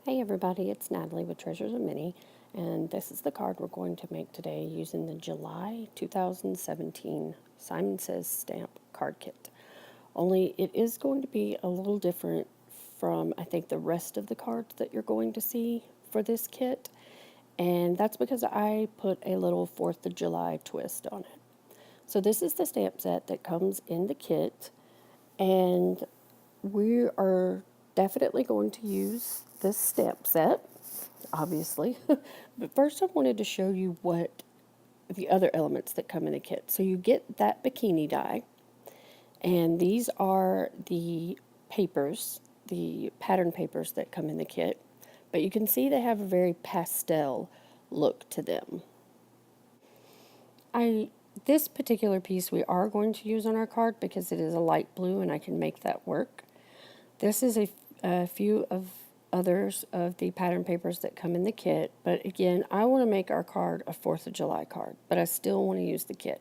Hey everybody, it's Natalie with Treasures of Mini, and this is the card we're going to make today using the July 2017 Simon Says Stamp card kit. Only it is going to be a little different from, I think, the rest of the cards that you're going to see for this kit, and that's because I put a little 4th of July twist on it. So this is the stamp set that comes in the kit, and we are definitely going to use this stamp set, obviously. But first I wanted to show you what the other elements that come in the kit. So you get that bikini die, and these are the papers, the pattern papers that come in the kit. But you can see they have a very pastel look to them. This particular piece we are going to use on our card because it is a light blue and I can make that work. This is a few of others of the pattern papers that come in the kit, but again, I want to make our card a 4th of July card, but I still want to use the kit.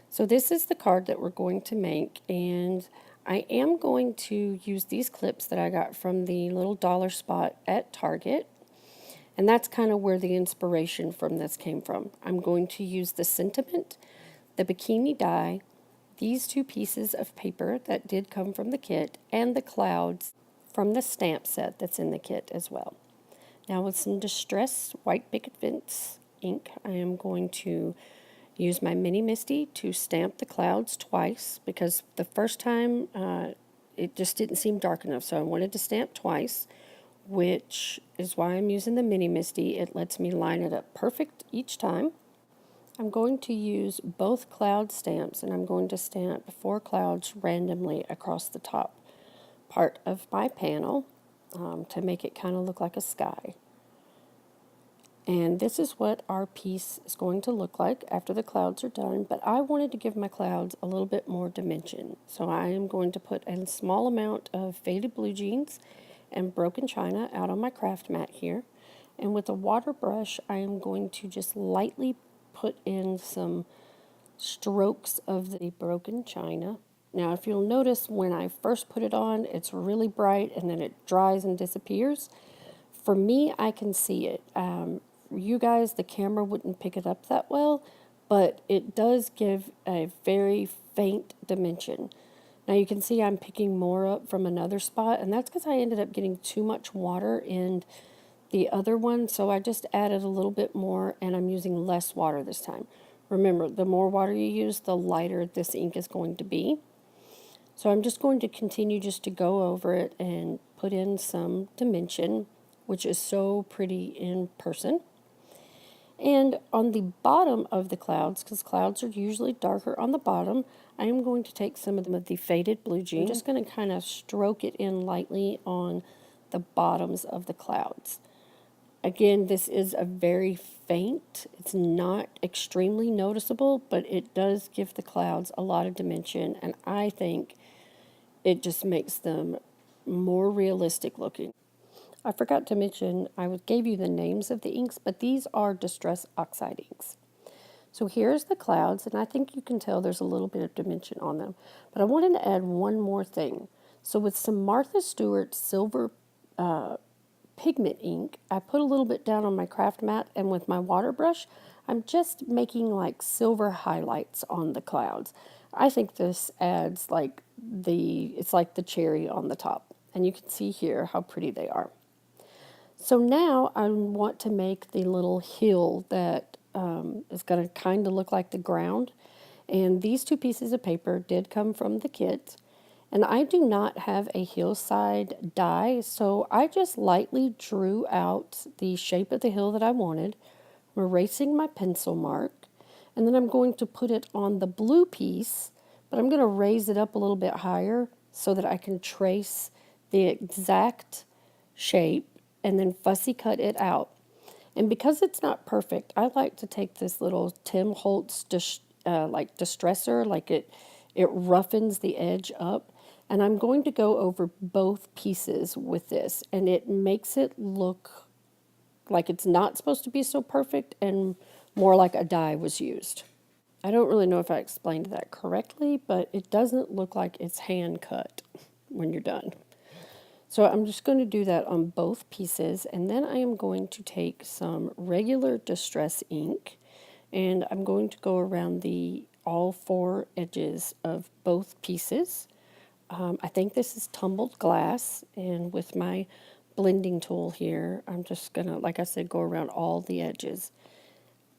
So this is the card that we're going to make, and I am going to use these clips that I got from the little dollar spot at Target, and that's kind of where the inspiration from this came from. I'm going to use the sentiment, the bikini die, these two pieces of paper that did come from the kit, and the clouds from the stamp set that's in the kit as well. Now with some distressed white picket fence ink, I am going to use my Mini Misty to stamp the clouds twice because the first time it just didn't seem dark enough, so I wanted to stamp twice, which is why I'm using the Mini Misty. It lets me line it up perfect each time. I'm going to use both cloud stamps, and I'm going to stamp 4 clouds randomly across the top part of my panel to make it kind of look like a sky. And this is what our piece is going to look like after the clouds are done, but I wanted to give my clouds a little bit more dimension. So I am going to put a small amount of faded blue jeans and broken china out on my craft mat here. And with a water brush, I am going to just lightly put in some strokes of the broken china. Now, if you'll notice, when I first put it on, it's really bright and then it dries and disappears. For me, I can see it. You guys, the camera wouldn't pick it up that well, but it does give a very faint dimension. Now you can see I'm picking more up from another spot, and that's because I ended up getting too much water in the other one, so I just added a little bit more, and I'm using less water this time. Remember, the more water you use, the lighter this ink is going to be. So I'm just going to continue just to go over it and put in some dimension, which is so pretty in person. And on the bottom of the clouds, because clouds are usually darker on the bottom, I am going to take some of the faded blue jeans. I'm just going to kind of stroke it in lightly on the bottoms of the clouds. Again, this is a very faint, it's not extremely noticeable, but it does give the clouds a lot of dimension, and I think it just makes them more realistic looking. I forgot to mention, I gave you the names of the inks, but these are Distress Oxide inks. So here's the clouds, and I think you can tell there's a little bit of dimension on them. But I wanted to add one more thing. So with some Martha Stewart silver pigment ink, I put a little bit down on my craft mat, and with my water brush, I'm just making like silver highlights on the clouds. I think this adds it's like the cherry on the top. And you can see here how pretty they are. So now I want to make the little hill that is going to kind of look like the ground. And these two pieces of paper did come from the kit. And I do not have a hillside die, so I just lightly drew out the shape of the hill that I wanted. I'm erasing my pencil mark, and then I'm going to put it on the blue piece, but I'm going to raise it up a little bit higher so that I can trace the exact shape and then fussy cut it out. And because it's not perfect, I like to take this little Tim Holtz distressor, like it roughens the edge up. And I'm going to go over both pieces with this, and it makes it look like it's not supposed to be so perfect and more like a die was used. I don't really know if I explained that correctly, but it doesn't look like it's hand cut when you're done. So I'm just going to do that on both pieces, and then I am going to take some regular distress ink, and I'm going to go around the all four edges of both pieces. I think this is tumbled glass, and with my blending tool here, I'm just gonna, like I said, go around all the edges.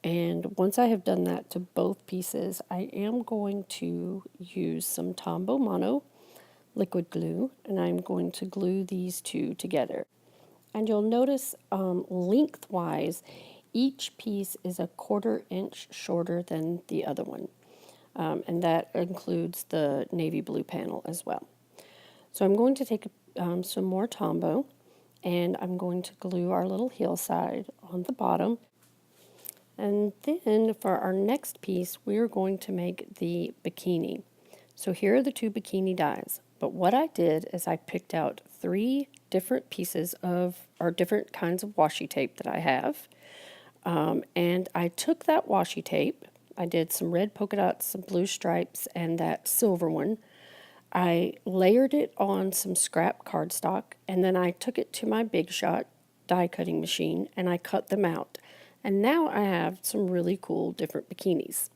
And once I have done that to both pieces, I am going to use some Tombow Mono liquid glue, and I'm going to glue these two together. And you'll notice lengthwise, each piece is a 1/4 inch shorter than the other one. And that includes the navy blue panel as well. So I'm going to take some more Tombow, and I'm going to glue our little hillside on the bottom. And then for our next piece, we're going to make the bikini. So here are the two bikini dies. But what I did is I picked out 3 different pieces of, or different kinds of washi tape that I have. And I took that washi tape, I did some red polka dots, some blue stripes, and that silver one. I layered it on some scrap cardstock, and then I took it to my Big Shot die cutting machine and I cut them out. And now I have some really cool different bikinis.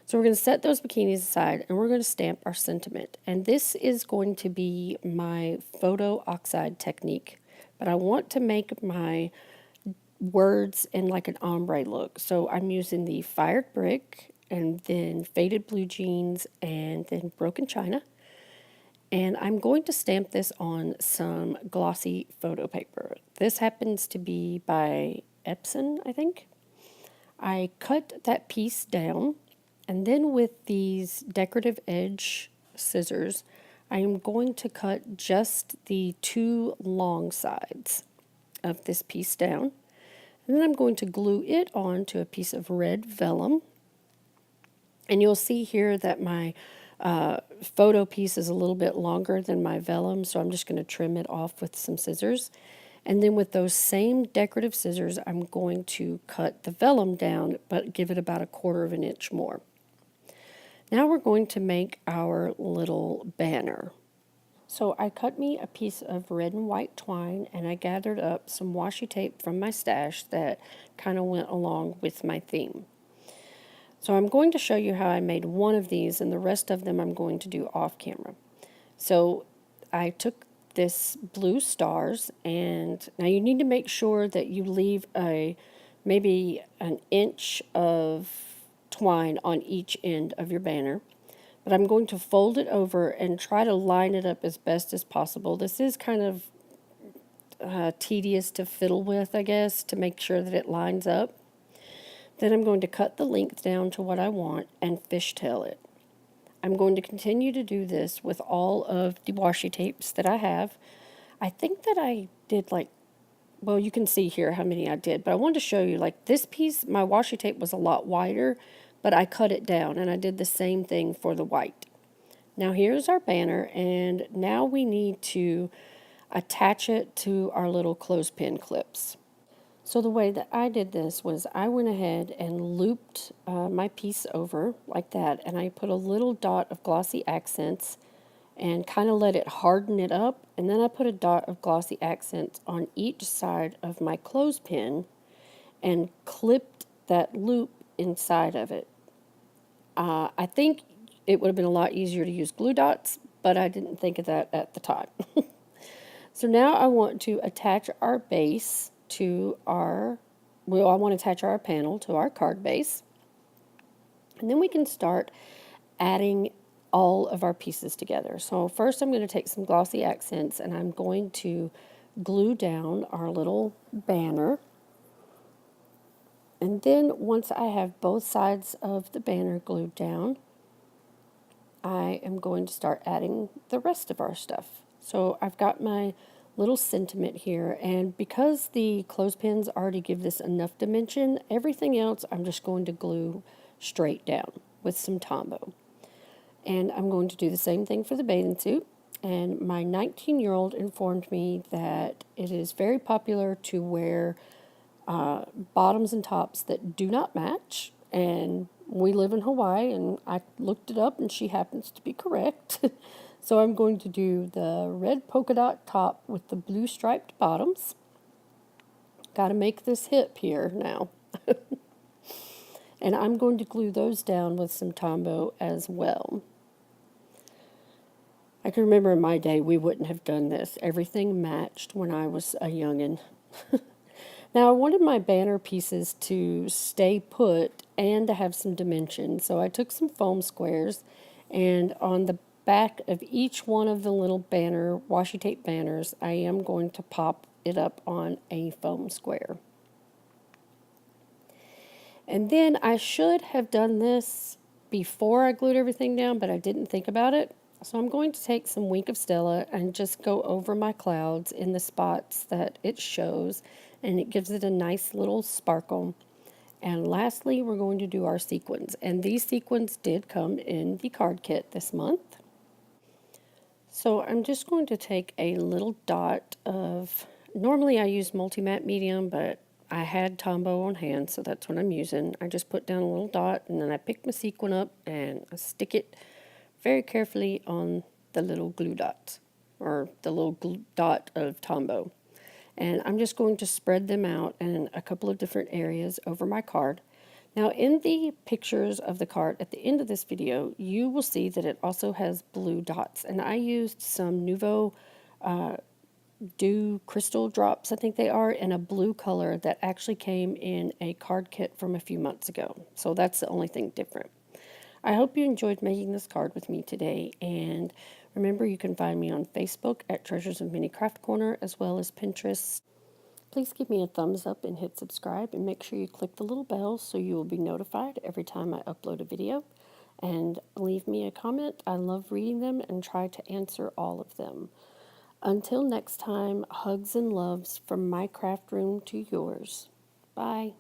So we're going to set those bikinis aside and we're going to stamp our sentiment. And this is going to be my photo oxide technique, but I want to make my words in like an ombre look. So I'm using the fired brick and then faded blue jeans and then broken china. And I'm going to stamp this on some glossy photo paper. This happens to be by Epson, I think. I cut that piece down, and then with these decorative edge scissors, I am going to cut just the 2 long sides of this piece down. And then I'm going to glue it on to a piece of red vellum. And you'll see here that my photo piece is a little bit longer than my vellum, so I'm just going to trim it off with some scissors. And then with those same decorative scissors, I'm going to cut the vellum down, but give it about a 1/4 inch more. Now we're going to make our little banner. So I cut me a piece of red and white twine, and I gathered up some washi tape from my stash that kind of went along with my theme. So I'm going to show you how I made one of these, and the rest of them I'm going to do off camera. So I took this blue stars, and now you need to make sure that you leave maybe an inch of twine on each end of your banner. But I'm going to fold it over and try to line it up as best as possible. This is kind of tedious to fiddle with, I guess, to make sure that it lines up. Then I'm going to cut the length down to what I want and fishtail it. I'm going to continue to do this with all of the washi tapes that I have. I think that I did well, you can see here how many I did, but I wanted to show you, like this piece, my washi tape was a lot wider, but I cut it down, and I did the same thing for the white. Now here's our banner, and now we need to attach it to our little clothespin clips. So the way that I did this was I went ahead and looped my piece over like that, and I put a little dot of glossy accents and kind of let it harden it up, and then I put a dot of glossy accents on each side of my clothespin and clipped that loop inside of it. I think it would have been a lot easier to use glue dots, but I didn't think of that at the time. So now I want to attach our base to I want to attach our panel to our card base. And then we can start adding all of our pieces together. So first I'm going to take some glossy accents, and I'm going to glue down our little banner. And then once I have both sides of the banner glued down, I am going to start adding the rest of our stuff. So I've got my little sentiment here, and because the clothespins already give this enough dimension, everything else I'm just going to glue straight down with some Tombow. And I'm going to do the same thing for the bathing suit. And my 19-year-old informed me that it is very popular to wear bottoms and tops that do not match. And we live in Hawaii, and I looked it up, and she happens to be correct. So I'm going to do the red polka dot top with the blue striped bottoms. Got to make this hip here now. And I'm going to glue those down with some Tombow as well. I can remember in my day we wouldn't have done this. Everything matched when I was a youngin'. Now I wanted my banner pieces to stay put and to have some dimension. So I took some foam squares, and on the back of each one of the little banner, washi tape banners, I am going to pop it up on a foam square. And then I should have done this before I glued everything down, but I didn't think about it. So I'm going to take some Wink of Stella and just go over my clouds in the spots that it shows, and it gives it a nice little sparkle. And lastly, we're going to do our sequins. And these sequins did come in the card kit this month. So I'm just going to take a little dot of, normally I use multi-matte medium, but I had Tombow on hand, so that's what I'm using. I just put down a little dot, and then I pick my sequin up and I stick it very carefully on the little glue dot, or the little dot of Tombow. And I'm just going to spread them out in a couple of different areas over my card. Now in the pictures of the card at the end of this video, you will see that it also has blue dots. And I used some Nouveau Dew crystal drops, I think they are, in a blue color that actually came in a card kit from a few months ago. So that's the only thing different. I hope you enjoyed making this card with me today, and remember you can find me on Facebook at Treasures of Mini Craft Corner, as well as Pinterest. Please give me a thumbs up and hit subscribe, and make sure you click the little bell so you will be notified every time I upload a video. And leave me a comment. I love reading them and try to answer all of them. Until next time, hugs and loves from my craft room to yours. Bye.